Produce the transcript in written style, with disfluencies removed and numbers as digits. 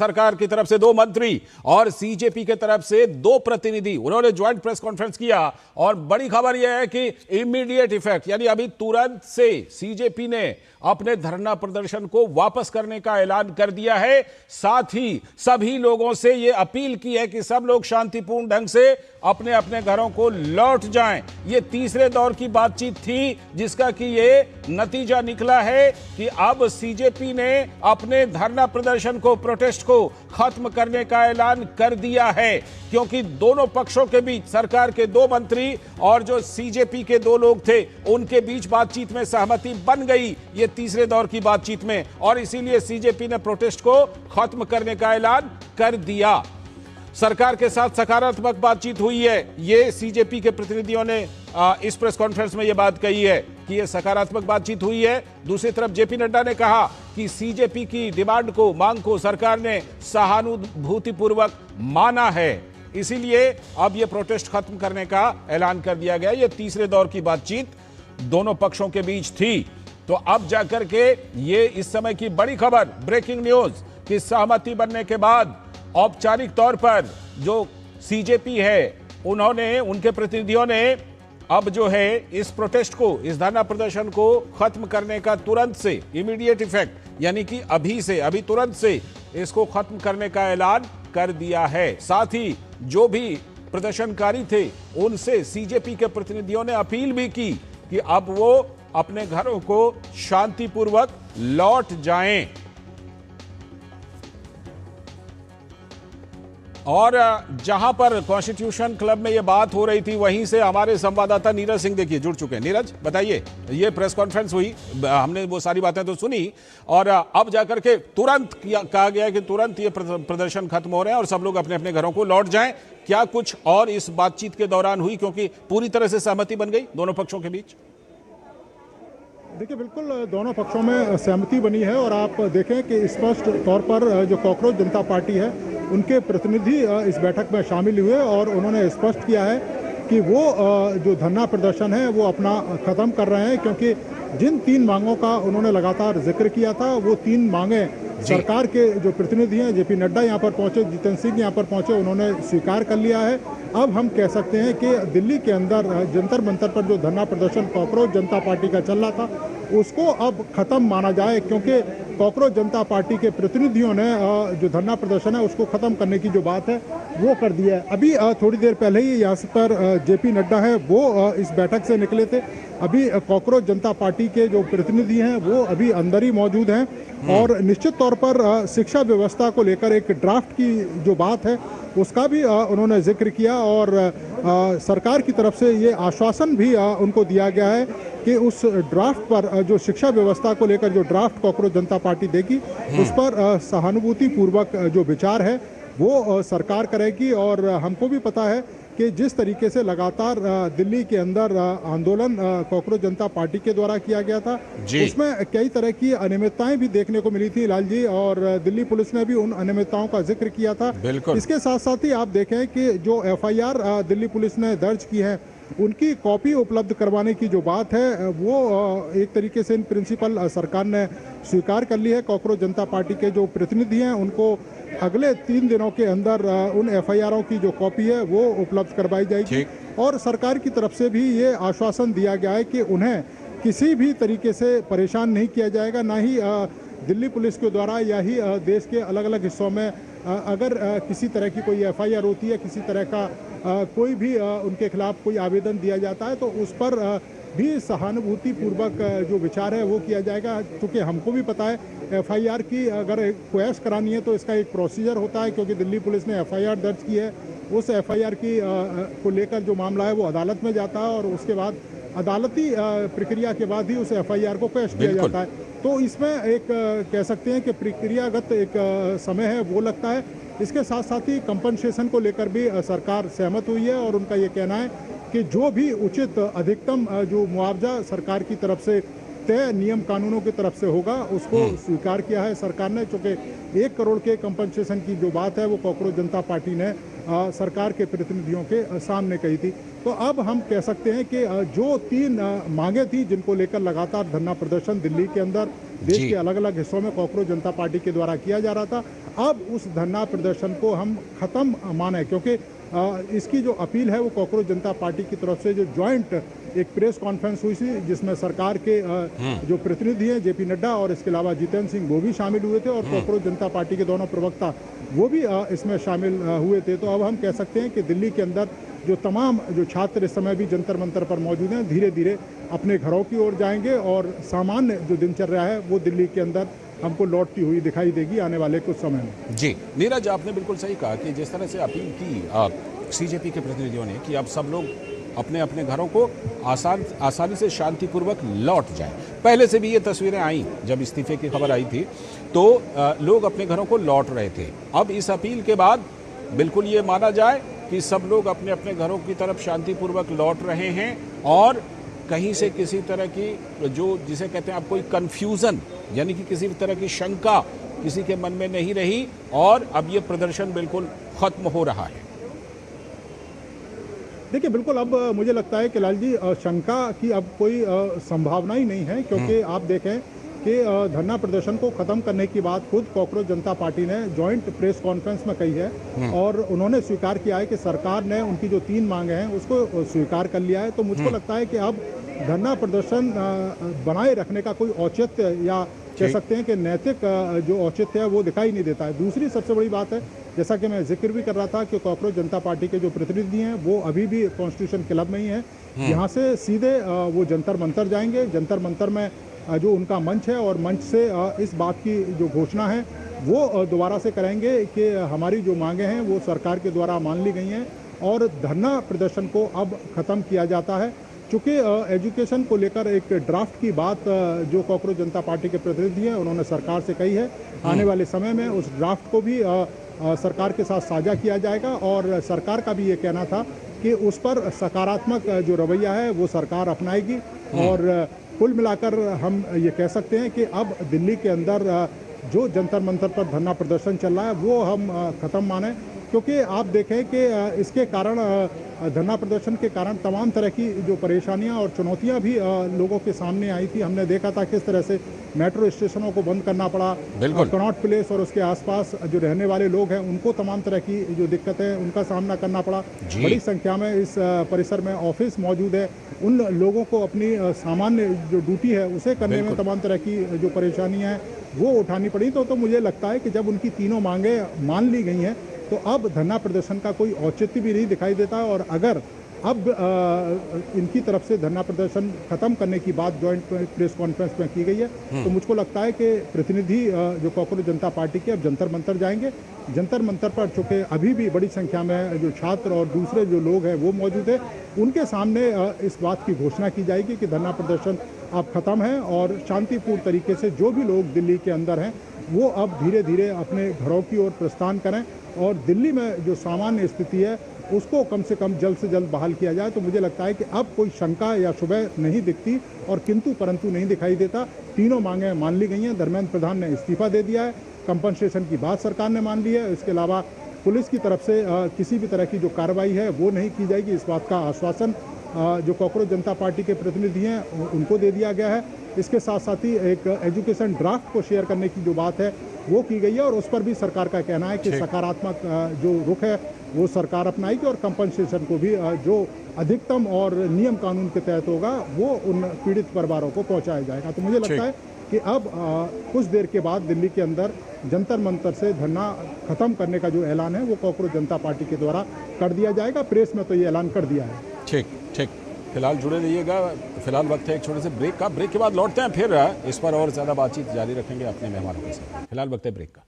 सरकार की तरफ से 2 मंत्री और सीजेपी की तरफ से 2 प्रतिनिधि उन्होंने ज्वाइंट प्रेस कॉन्फ्रेंस किया और बड़ी खबर यह है कि इमीडिएट इफेक्ट यानी अभी तुरंत से सीजेपी ने अपने धरना प्रदर्शन को वापस करने का ऐलान कर दिया है। साथ ही सभी लोगों से यह अपील की है कि सब लोग शांतिपूर्ण ढंग से अपने अपने घरों को लौट जाएं। यह तीसरे दौर की बातचीत थी जिसका कि यह नतीजा निकला है कि अब सीजेपी ने अपने धरना प्रदर्शन को, प्रोटेस्ट को खत्म करने का ऐलान कर दिया है, क्योंकि दोनों पक्षों के बीच सरकार के 2 मंत्री और जो सीजेपी के 2 लोग थे उनके बीच बातचीत में सहमति बन गई ये तीसरे दौर की बातचीत में, और इसीलिए सीजेपी ने प्रोटेस्ट को खत्म करने का ऐलान कर दिया। सरकार के साथ सकारात्मक बातचीत हुई है, ये सीजेपी के प्रतिनिधियों ने इस प्रेस कॉन्फ्रेंस में यह बात कही है कि यह सकारात्मक बातचीत हुई है। दूसरी तरफ जेपी नड्डा ने कहा कि सीजेपी की डिमांड को, मांग को सरकार ने सहानुभूतिपूर्वक माना है, इसीलिए अब यह प्रोटेस्ट खत्म करने का ऐलान कर दिया गया। यह तीसरे दौर की बातचीत दोनों पक्षों के बीच थी। तो अब जाकर के ये इस समय की बड़ी खबर, ब्रेकिंग न्यूज, कि सहमति बनने के बाद औपचारिक तौर पर जो सीजेपी है उन्होंने, उनके प्रतिनिधियों ने अब जो है इस प्रोटेस्ट को, इस धरना प्रदर्शन को खत्म करने का तुरंत से, इमीडिएट इफेक्ट यानी कि अभी से, अभी तुरंत से इसको खत्म करने का ऐलान कर दिया है। साथ ही जो भी प्रदर्शनकारी थे उनसे सीजेपी के प्रतिनिधियों ने अपील भी की कि अब वो अपने घरों को शांतिपूर्वक लौट जाएं। और जहां पर कॉन्स्टिट्यूशन क्लब में यह बात हो रही थी वहीं से हमारे संवाददाता नीरज सिंह देखिए जुड़ चुके हैं। नीरज बताइए, ये प्रेस कॉन्फ्रेंस हुई, हमने वो सारी बातें तो सुनी और अब जाकर के तुरंत कहा गया कि तुरंत ये प्रदर्शन खत्म हो रहे हैं और सब लोग अपने अपने घरों को लौट जाएं। क्या कुछ और इस बातचीत के दौरान हुई, क्योंकि पूरी तरह से सहमति बन गई दोनों पक्षों के बीच? देखिए, बिल्कुल दोनों पक्षों में सहमति बनी है और आप देखें कि स्पष्ट तौर पर जो कॉकरोच जनता पार्टी है उनके प्रतिनिधि इस बैठक में शामिल हुए और उन्होंने स्पष्ट किया है कि वो जो धरना प्रदर्शन है वो अपना ख़त्म कर रहे हैं, क्योंकि जिन 3 मांगों का उन्होंने लगातार जिक्र किया था वो 3 मांगें सरकार के जो प्रतिनिधि हैं, जेपी नड्डा यहाँ पर पहुँचे, जितेंद्र सिंह यहाँ पर पहुँचे, उन्होंने स्वीकार कर लिया है। अब हम कह सकते हैं कि दिल्ली के अंदर जंतर मंतर पर जो धरना प्रदर्शन कॉकरोच जनता पार्टी का चल रहा था उसको अब ख़त्म माना जाए, क्योंकि कॉकरोच जनता पार्टी के प्रतिनिधियों ने जो धरना प्रदर्शन है उसको ख़त्म करने की जो बात है वो कर दी है। अभी थोड़ी देर पहले ही यहाँ पर जेपी नड्डा है वो इस बैठक से निकले थे। अभी कॉकरोच जनता पार्टी के जो प्रतिनिधि हैं वो अभी अंदर ही मौजूद हैं और निश्चित तौर पर शिक्षा व्यवस्था को लेकर एक ड्राफ्ट की जो बात है उसका भी उन्होंने जिक्र किया और सरकार की तरफ से ये आश्वासन भी उनको दिया गया है कि उस ड्राफ्ट पर, जो शिक्षा व्यवस्था को लेकर जो ड्राफ्ट कॉकरोच जनता पार्टी देगी उस पर सहानुभूतिपूर्वक जो विचार है वो सरकार करेगी। और हमको भी पता है कि जिस तरीके से लगातार दिल्ली के अंदर आंदोलन कॉकरोच जनता पार्टी के द्वारा किया गया था उसमें कई तरह की अनियमितताएं भी देखने को मिली थी लाल जी, और दिल्ली पुलिस ने भी उन अनियमितताओं का जिक्र किया था। इसके साथ साथ ही आप देखें कि जो एफआईआर दिल्ली पुलिस ने दर्ज की है उनकी कॉपी उपलब्ध करवाने की जो बात है वो एक तरीके से इन प्रिंसिपल सरकार ने स्वीकार कर ली है। कॉकरोच जनता पार्टी के जो प्रतिनिधि हैं उनको अगले 3 दिनों के अंदर उन एफआईआरों की जो कॉपी है वो उपलब्ध करवाई जाएगी और सरकार की तरफ से भी ये आश्वासन दिया गया है कि उन्हें किसी भी तरीके से परेशान नहीं किया जाएगा, ना ही दिल्ली पुलिस के द्वारा या ही देश के अलग अलग हिस्सों में अगर किसी तरह की कोई एफआईआर होती है, किसी तरह का कोई भी उनके खिलाफ कोई आवेदन दिया जाता है तो उस पर भी सहानुभूतिपूर्वक जो विचार है वो किया जाएगा। क्योंकि हमको भी पता है एफआईआर की अगर क्वेश करानी है तो इसका एक प्रोसीजर होता है, क्योंकि दिल्ली पुलिस ने एफआईआर दर्ज की है, उस एफआईआर की को लेकर जो मामला है वो अदालत में जाता है और उसके बाद अदालती प्रक्रिया के बाद ही उस एफआईआर को पेश किया जाता है। तो इसमें एक कह सकते हैं कि प्रक्रियागत एक समय है वो लगता है। इसके साथ साथ ही कंपनसेशन को लेकर भी सरकार सहमत हुई है और उनका ये कहना है कि जो भी उचित अधिकतम जो मुआवजा सरकार की तरफ से तय नियम कानूनों की तरफ से होगा उसको स्वीकार किया है सरकार ने। चूंकि 1 करोड़ के कंपनसेशन की जो बात है वो कॉकरोच जनता पार्टी ने सरकार के प्रतिनिधियों के सामने कही थी। तो अब हम कह सकते हैं कि जो 3 मांगे थी जिनको लेकर लगातार धरना प्रदर्शन दिल्ली के अंदर देश के अलग अलग हिस्सों में कॉकरोच जनता पार्टी के द्वारा किया जा रहा था, अब उस धरना प्रदर्शन को हम खत्म माने, क्योंकि इसकी जो अपील है वो कॉकरोच जनता पार्टी की तरफ से जो ज्वाइंट एक प्रेस कॉन्फ्रेंस हुई थी जिसमें सरकार के जो प्रतिनिधि हैं जेपी नड्डा और इसके अलावा जितेंद्र सिंह वो भी शामिल हुए थे और कॉकरोच जनता पार्टी के दोनों प्रवक्ता वो भी इसमें शामिल हुए थे। तो अब हम कह सकते हैं कि दिल्ली के अंदर जो तमाम जो छात्र इस समय भी जंतर मंतर पर मौजूद हैं धीरे धीरे अपने घरों की ओर जाएंगे और सामान्य जो दिनचर्या है वो दिल्ली के अंदर हमको लौटती हुई दिखाई देगी आने वाले कुछ समय में। जी नीरज, आपने बिल्कुल सही कहा कि जिस तरह से अपील की सीजेपी के प्रतिनिधियों ने कि अब सब लोग अपने अपने घरों को आसानी से शांतिपूर्वक लौट जाएं। पहले से भी ये तस्वीरें आई, जब इस्तीफे की खबर आई थी तो लोग अपने घरों को लौट रहे थे। अब इस अपील के बाद बिल्कुल ये माना जाए कि सब लोग अपने अपने घरों की तरफ शांतिपूर्वक लौट रहे हैं और कहीं से किसी तरह की जो जिसे कहते हैं आप कोई कंफ्यूजन यानी कि किसी तरह की शंका किसी के मन में नहीं रही और अब ये प्रदर्शन बिल्कुल खत्म हो रहा है। देखिए बिल्कुल, अब मुझे लगता है कि लाल जी शंका की अब कोई संभावना ही नहीं है, क्योंकि आप देखें कि धरना प्रदर्शन को खत्म करने की बात खुद कॉकरोच जनता पार्टी ने ज्वाइंट प्रेस कॉन्फ्रेंस में कही है और उन्होंने स्वीकार किया है कि सरकार ने उनकी जो 3 मांगे हैं उसको स्वीकार कर लिया है। तो मुझको लगता है कि अब धरना प्रदर्शन बनाए रखने का कोई औचित्य या कह सकते हैं कि नैतिक जो औचित्य है वो दिखाई नहीं देता है। दूसरी सबसे बड़ी बात है, जैसा कि मैं जिक्र भी कर रहा था कि कॉकरोच जनता पार्टी के जो प्रतिनिधि हैं वो अभी भी कॉन्स्टिट्यूशन क्लब में ही है। यहाँ से सीधे वो जंतर मंतर जाएंगे। जंतर मंतर में जो उनका मंच है और मंच से इस बात की जो घोषणा है वो दोबारा से करेंगे कि हमारी जो मांगे हैं वो सरकार के द्वारा मान ली गई हैं और धरना प्रदर्शन को अब ख़त्म किया जाता है। चूँकि एजुकेशन को लेकर एक ड्राफ्ट की बात जो कॉकरोच जनता पार्टी के प्रतिनिधि हैं उन्होंने सरकार से कही है, आने वाले समय में उस ड्राफ्ट को भी सरकार के साथ साझा किया जाएगा और सरकार का भी ये कहना था कि उस पर सकारात्मक जो रवैया है वो सरकार अपनाएगी। और कुल मिलाकर हम ये कह सकते हैं कि अब दिल्ली के अंदर जो जंतर मंतर पर धरना प्रदर्शन चल रहा है वो हम ख़त्म माने, क्योंकि आप देखें कि इसके कारण धरना प्रदर्शन के कारण तमाम तरह की जो परेशानियां और चुनौतियां भी लोगों के सामने आई थी। हमने देखा था किस तरह से मेट्रो स्टेशनों को बंद करना पड़ा, कनॉट प्लेस और उसके आसपास जो रहने वाले लोग हैं उनको तमाम तरह की जो दिक्कतें हैं उनका सामना करना पड़ा। बड़ी संख्या में इस परिसर में ऑफिस मौजूद है, उन लोगों को अपनी सामान्य जो ड्यूटी है उसे करने में तमाम तरह की जो परेशानियाँ हैं वो उठानी पड़ी। तो मुझे लगता है कि जब उनकी तीनों मांगे मान ली गई हैं तो अब धरना प्रदर्शन का कोई औचित्य भी नहीं दिखाई देता। और अगर अब इनकी तरफ से धरना प्रदर्शन खत्म करने की बात ज्वाइंट प्रेस कॉन्फ्रेंस में की गई है तो मुझको लगता है कि प्रतिनिधि जो कॉकरोच जनता पार्टी के अब जंतर मंतर जाएंगे। जंतर मंतर पर चूँकि अभी भी बड़ी संख्या में जो छात्र और दूसरे जो लोग हैं वो मौजूद है, उनके सामने इस बात की घोषणा की जाएगी कि धरना प्रदर्शन अब खत्म है और शांतिपूर्ण तरीके से जो भी लोग दिल्ली के अंदर हैं वो अब धीरे धीरे अपने घरों की ओर प्रस्थान करें और दिल्ली में जो सामान्य स्थिति है उसको कम से कम जल्द से जल्द बहाल किया जाए। तो मुझे लगता है कि अब कोई शंका या शुबह नहीं दिखती और किंतु परंतु नहीं दिखाई देता। तीनों मांगें मान ली गई हैं। धर्मेंद्र प्रधान ने इस्तीफा दे दिया है, कंपनसेशन की बात सरकार ने मान ली है। इसके अलावा पुलिस की तरफ से किसी भी तरह की जो कार्रवाई है वो नहीं की जाएगी, इस बात का आश्वासन जो कॉकरोच जनता पार्टी के प्रतिनिधि हैं उनको दे दिया गया है। इसके साथ साथ ही एक एजुकेशन ड्राफ्ट को शेयर करने की जो बात है वो की गई है और उस पर भी सरकार का कहना है कि सकारात्मक जो रुख है वो सरकार अपनाएगी और कंपनसेशन को भी जो अधिकतम और नियम कानून के तहत होगा वो उन पीड़ित परिवारों को पहुंचाया जाएगा। तो मुझे लगता है कि अब कुछ देर के बाद दिल्ली के अंदर जंतर मंतर से धरना खत्म करने का जो ऐलान है वो कॉकरोच जनता पार्टी के द्वारा कर दिया जाएगा। प्रेस में तो ये ऐलान कर दिया है। ठीक ठीक, फिलहाल जुड़े रहिएगा। फिलहाल वक्त है एक छोटे से ब्रेक का। ब्रेक के बाद लौटते हैं, फिर इस पर और ज़्यादा बातचीत जारी रखेंगे अपने मेहमानों के साथ। फिलहाल वक्त है ब्रेक का।